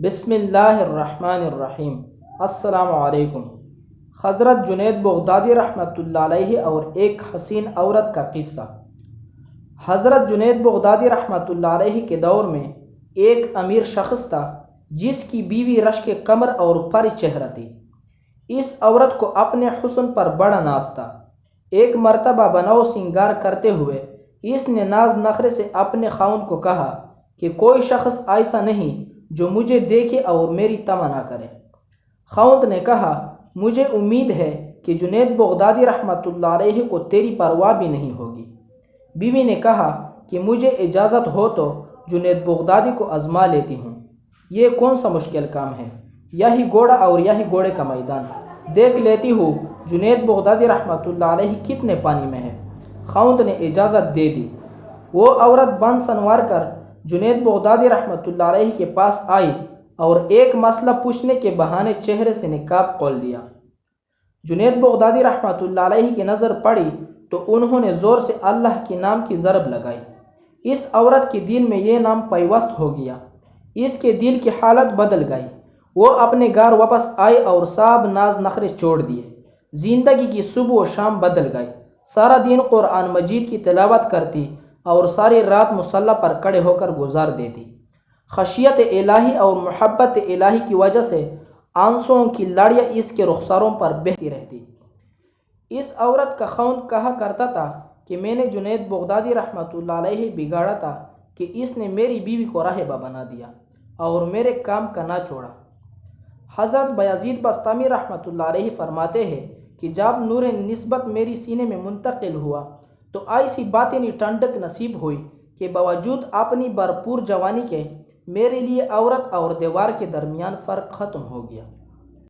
بسم اللہ الرحمن الرحیم۔ السلام علیکم۔ حضرت جنید بغدادی رحمۃ اللہ علیہ اور ایک حسین عورت کا قصہ۔ حضرت جنید بغدادی رحمۃ اللہ علیہ کے دور میں ایک امیر شخص تھا جس کی بیوی رشک کمر اور پری چہرہ تھی۔ اس عورت کو اپنے حسن پر بڑا ناز تھا۔ ایک مرتبہ بناؤ سنگار کرتے ہوئے اس نے ناز نخرے سے اپنے خاوند کو کہا کہ کوئی شخص ایسا نہیں جو مجھے دیکھے اور میری تمنا کرے۔ خاوند نے کہا، مجھے امید ہے کہ جنید بغدادی رحمۃ اللہ علیہ کو تیری پرواہ بھی نہیں ہوگی۔ بیوی نے کہا کہ مجھے اجازت ہو تو جنید بغدادی کو آزما لیتی ہوں۔ یہ کون سا مشکل کام ہے، یہی گھوڑا اور یہی گھوڑے کا میدان، دیکھ لیتی ہوں جنید بغدادی رحمۃ اللہ علیہ کتنے پانی میں ہے۔ خاوند نے اجازت دے دی۔ وہ عورت بن سنوار کر جنید بغدادی رحمۃ اللہ علیہ کے پاس آئی اور ایک مسئلہ پوچھنے کے بہانے چہرے سے نقاب کھول لیا۔ جنید بغدادی رحمۃ اللہ علیہ کی نظر پڑی تو انہوں نے زور سے اللہ کے نام کی ضرب لگائی۔ اس عورت کے دل میں یہ نام پیوست ہو گیا۔ اس کے دل کی حالت بدل گئی۔ وہ اپنے گھر واپس آئی اور سب ناز نخرے چھوڑ دیے۔ زندگی کی صبح و شام بدل گئی۔ سارا دن قرآن مجید کی تلاوت کرتی اور ساری رات مصلی پر کھڑے ہو کر گزار دیتی۔ خشیت الہی اور محبت الہی کی وجہ سے آنسوؤں کی لڑیاں اس کے رخساروں پر بہتی رہتی۔ اس عورت کا خاوند کہا کرتا تھا کہ میں نے جنید بغدادی رحمۃ اللہ علیہ بگاڑا تھا کہ اس نے میری بیوی کو راہبہ بنا دیا اور میرے کام کا نہ چھوڑا۔ حضرت بایزید بستامی رحمۃ اللہ علیہ فرماتے ہیں کہ جب نور نسبت میری سینے میں منتقل ہوا تو ایسی باطنی ٹھنڈک نصیب ہوئی کہ باوجود اپنی بھرپور جوانی کے میرے لیے عورت اور دیوار کے درمیان فرق ختم ہو گیا۔